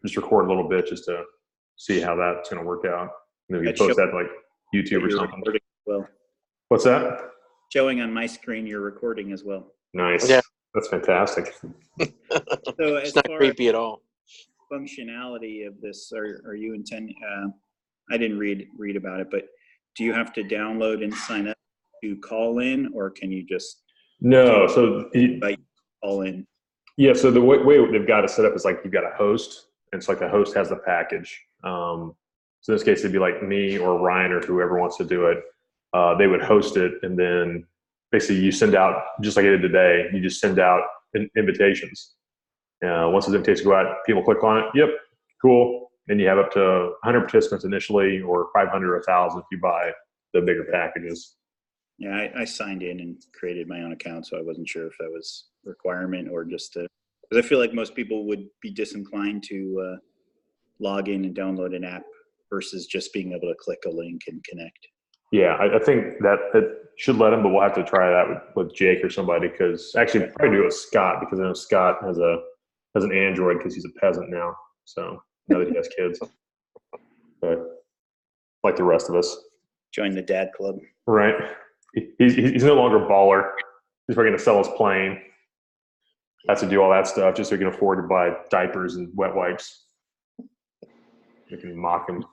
just record a little bit just to see how that's going to work out. And then we can That's post that to like YouTube or you're something. recording as well. What's that? Showing on my screen, you're recording as well. Nice. Yeah. That's fantastic. So as It's not far creepy at all. as functionality of this, are you intending? I didn't read about it, but do you have to download and sign up to call in, or can you just No. So call in? yeah. So the way they've got it set up is like you've got a host, and it's like the host has the package. So in this case, it'd be like me or Ryan or whoever wants to do it. They would host it, and then basically you send out, just like I did today, you just send out invitations. Once those invitations go out, people click on it. Yep, cool. And you have up to 100 participants initially, or 500 or 1,000 if you buy the bigger packages. Yeah, I signed in and created my own account, so I wasn't sure if that was a requirement or just because I feel like most people would be disinclined to log in and download an app versus just being able to click a link and connect. Yeah, I think that it should let them, but we'll have to try that with Jake or somebody, because actually probably do it with Scott, because I know Scott has an Android because he's a peasant now. So now that he has kids, but like the rest of us, Join the dad club. right? He's no longer a baller. He's probably going to sell his plane. Has to do all that stuff just so he can afford to buy diapers and wet wipes. We can mock him.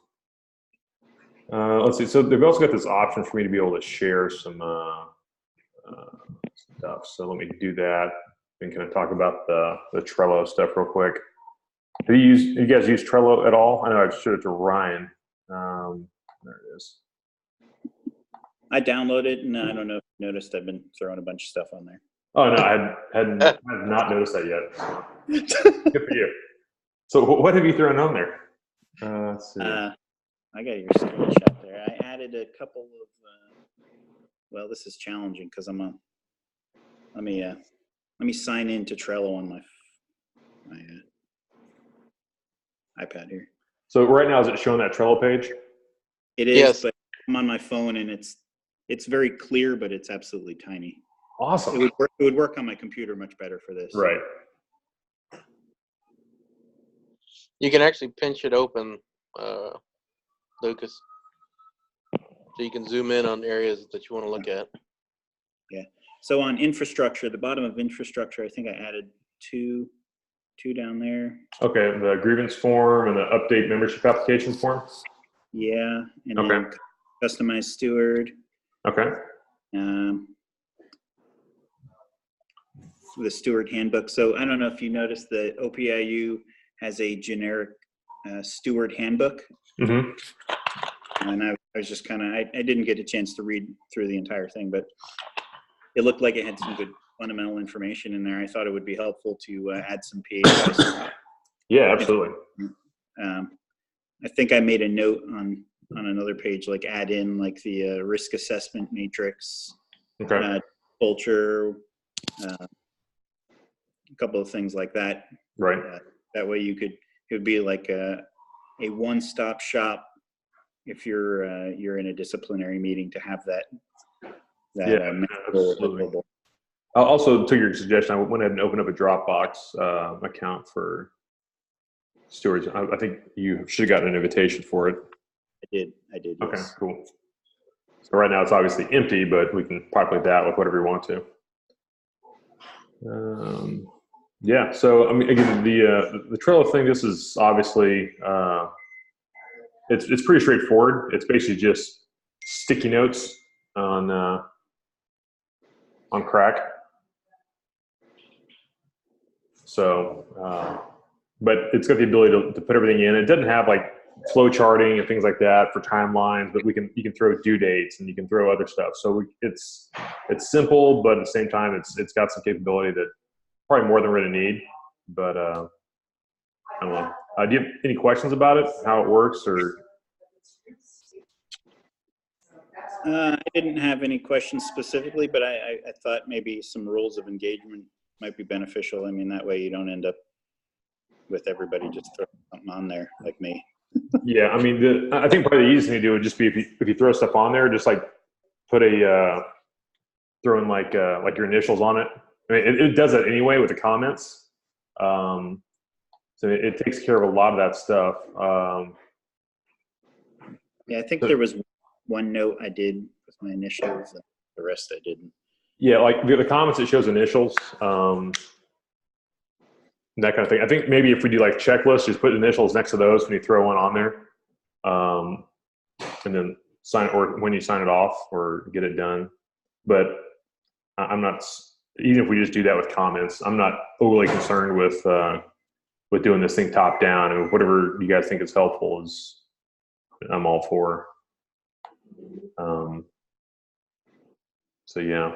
Let's see. So they've also got this option for me to be able to share some stuff. So let me do that and kind of talk about the Trello stuff real quick. Have you guys used Trello at all? I know I showed it to Ryan. There it is. I downloaded it, and I don't know if you noticed I've been throwing a bunch of stuff on there. Oh, no, I had not noticed that yet. So. Good for you. So what have you thrown on there? Let's see. I got your screenshot there. I added a couple of, well, this is challenging because I'm on, let me sign in to Trello on my iPad here. So right now, is it showing that Trello page? It is, Yes. but I'm on my phone and it's very clear, but it's absolutely tiny. Awesome. It would work on my computer much better for this. Right. You can actually pinch it open, Lucas. So you can zoom in on areas that you want to look at. Yeah. So on infrastructure, the bottom of infrastructure, I think I added two down there. Okay, the grievance form and the update membership application form. Yeah, and Okay. then customized steward. Okay. The steward handbook. So I don't know if you noticed that OPIU has a generic steward handbook. Mm-hmm. And I was just kind of, I didn't get a chance to read through the entire thing, but it looked like it had some good fundamental information in there. I thought it would be helpful to add some PHI. Yeah, absolutely. I think I made a note on another page, like add in like the risk assessment matrix, Okay. culture, a couple of things like that. Right. That way it would be like a one-stop shop if you're in a disciplinary meeting to have that. Yeah, absolutely. I also took your suggestion. I went ahead and opened up a Dropbox account for stewards. I think you should have gotten an invitation for it. I did. Yes. Okay, cool. So right now it's obviously empty, but we can populate that with whatever you want to. Yeah. So I mean, again, the Trello thing. This is obviously it's pretty straightforward. It's basically just sticky notes on Crack. So, but it's got the ability to put everything in. It doesn't have like flow charting and things like that for timelines, but you can throw due dates and you can throw other stuff. So it's simple, but at the same time, it's got some capability that probably more than we're gonna need. But I don't know. Do you have any questions about it? How it works, or? I didn't have any questions specifically, but I thought maybe some rules of engagement might be beneficial. I mean, that way you don't end up with everybody just throwing something on there like me. Yeah, I mean, I think probably the easiest thing to do would just be if you throw stuff on there, just like put throw in like your initials on it. I mean, it does that anyway with the comments. So So it takes care of a lot of that stuff. Yeah, I think there was one note I did with my initials, and the rest I didn't. Yeah, like the comments, it shows initials, that kind of thing. I think maybe if we do like checklists, just put initials next to those when you throw one on there, and then sign, or when you sign it off or get it done. But I'm not, even if we just do that with comments, I'm not overly concerned with doing this thing top down. And whatever you guys think is helpful is, I'm all for. So yeah.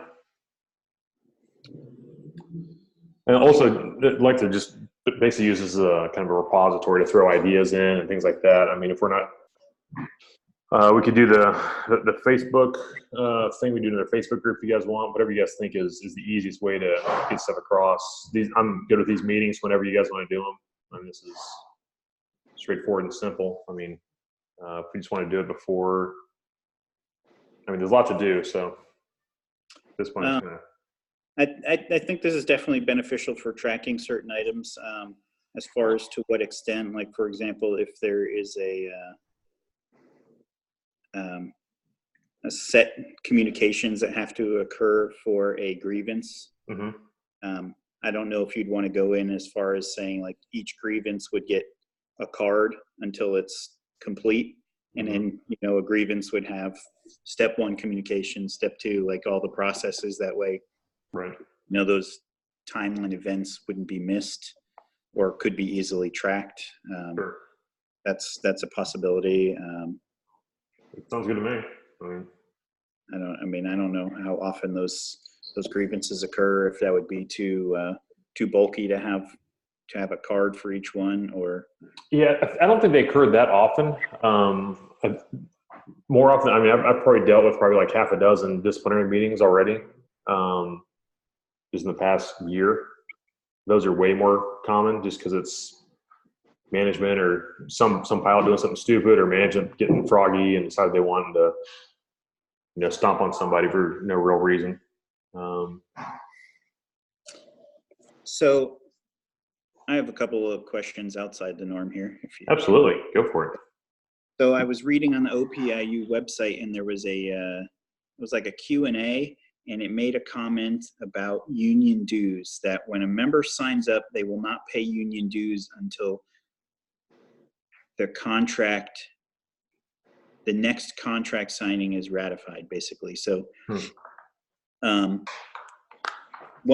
And also, I'd like to just basically use this as a kind of a repository to throw ideas in and things like that. I mean, if we're not, we could do the Facebook thing we do in the Facebook group if you guys want. Whatever you guys think is the easiest way to get stuff across. I'm good with these meetings whenever you guys want to do them. And this is straightforward and simple. I mean, if we just want to do it before, I mean, there's a lot to do. So at this point, I'm just gonna. I think this is definitely beneficial for tracking certain items, as far as to what extent, like, for example, if there is a set communications that have to occur for a grievance. Mm-hmm. I don't know if you'd want to go in as far as saying like each grievance would get a card until it's complete. And then, a grievance would have step 1 communication, step 2, like all the processes that way. Right. Those timeline events wouldn't be missed or could be easily tracked. Sure. That's a possibility. It sounds good to me. I don't know how often those grievances occur, if that would be too bulky to have a card for each one, or. Yeah, I don't think they occur that often. More often, I mean, I've probably dealt with probably like half a dozen disciplinary meetings already, just in the past year. Those are way more common just because it's management or some pilot doing something stupid, or management getting froggy and decided they wanted to, stomp on somebody for no real reason. So I have a couple of questions outside the norm here. Absolutely. Go for it. So I was reading on the OPIU website, and there was it was like a Q&A, and it made a comment about union dues, that when a member signs up, they will not pay union dues until the next contract signing is ratified, basically. So one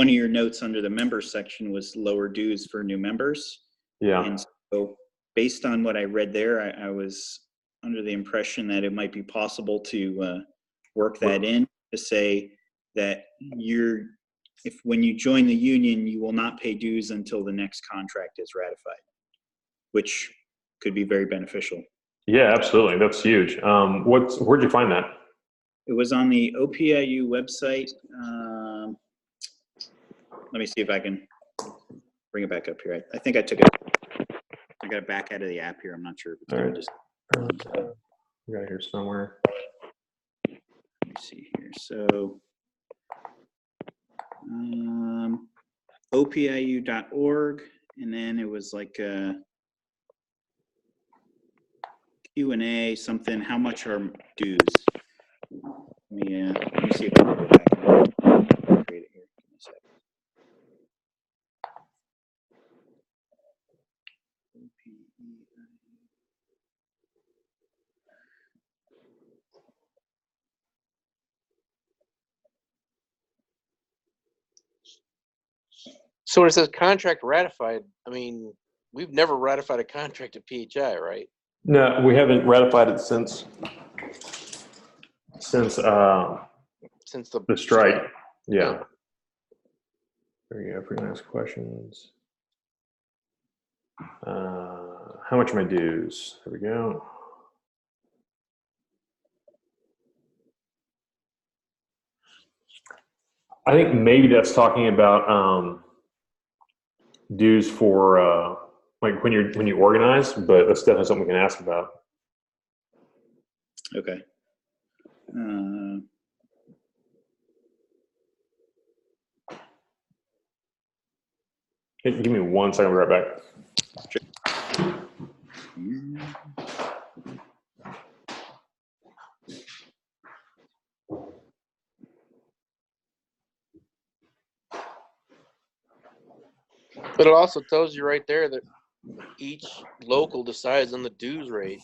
of your notes under the members section was lower dues for new members. Yeah. And so based on what I read there, I was under the impression that it might be possible to work that in, to say that when you join the union, you will not pay dues until the next contract is ratified, which could be very beneficial. Yeah, absolutely. That's huge. Where'd you find that? It was on the OPIU website. Let me see if I can bring it back up here. I think I got it back out of the app here. I'm not sure if it's going to just. We got it here somewhere. Let me see here. So, opiu.org, and then it was like a Q&A, something. How much are dues? Let me see if I can go back and create it here. Give me a second. So when it says contract ratified, I mean, we've never ratified a contract at PHI, right? No, we haven't ratified it since the strike. Yeah. There you go. If we can ask questions. How much are my dues? There we go. I think maybe that's talking about dues for like when you organize, but that's definitely something we can ask about. Okay. Hey, give me 1 second. I'll be right back. But it also tells you right there that each local decides on the dues rate.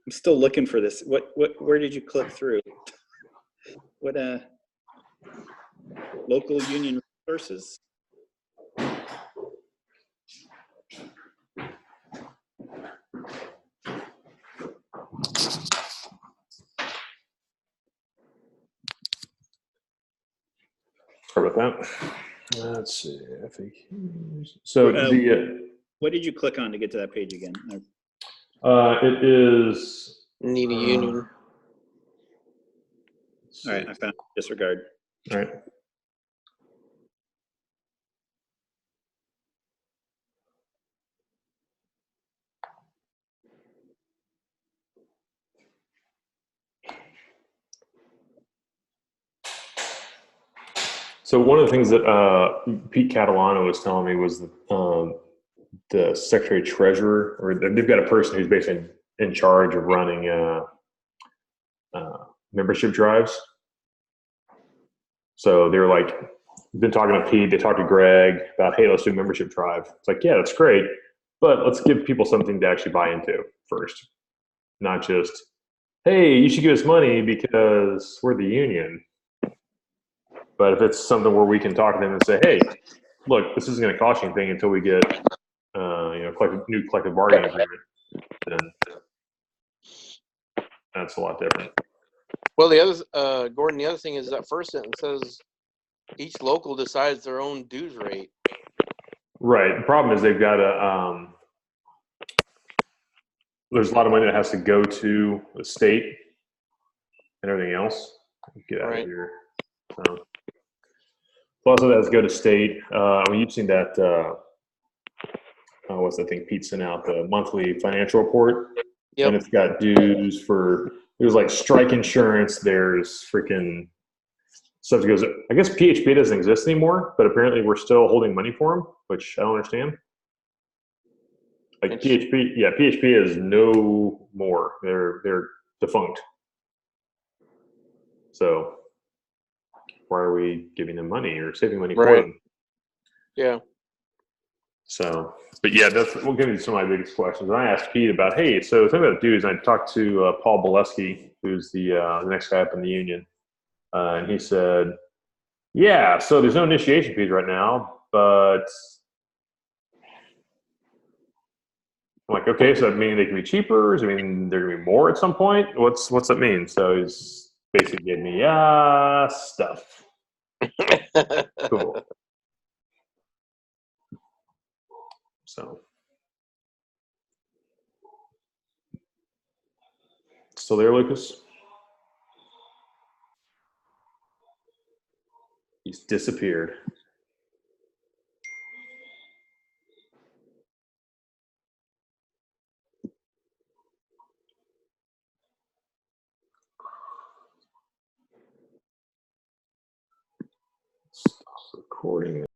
I'm still looking for this. Where did you click through? What local union resources? Sorry about that. Let's see. FAQs. So what did you click on to get to that page again? it is. Need a union. All right, I found disregard. All right. So one of the things that Pete Catalano was telling me was the secretary treasurer, or they've got a person who's basically in charge of running membership drives. So they're like, been talking to Pete, they talked to Greg about, hey, let's do a membership drive. It's like, yeah, that's great, but let's give people something to actually buy into first, not just, hey, you should give us money because we're the union. But if it's something where we can talk to them and say, hey, look, this isn't going to cost you anything until we get new collective bargaining agreement, then that's a lot different. Well, the other, Gordon, the other thing is that first sentence says each local decides their own dues rate. Right. The problem is they've got to, there's a lot of money that has to go to the state and everything else. Get out of here. So, plus, it has to go to state. I mean, you've seen that. What's the thing Pete sent out? The monthly financial report. Yep. And it's got dues for, there's like strike insurance. There's freaking stuff that goes, I guess PHP doesn't exist anymore, but apparently we're still holding money for them, which I don't understand. Like PHP is no more. They're defunct. So why are we giving them money or saving money for them? Yeah. So, but yeah, we'll give you some of my biggest questions. And I asked Pete about, hey, so something about dues. And I talked to Paul Bolesky, who's the next guy up in the union, and he said, yeah, so there's no initiation fees right now, but I'm like, okay, so that means they can be cheaper? Does it mean they're gonna be more at some point? What's that mean? So he's basically gave me stuff. Cool. So still there, Lucas? He's disappeared. Stop recording.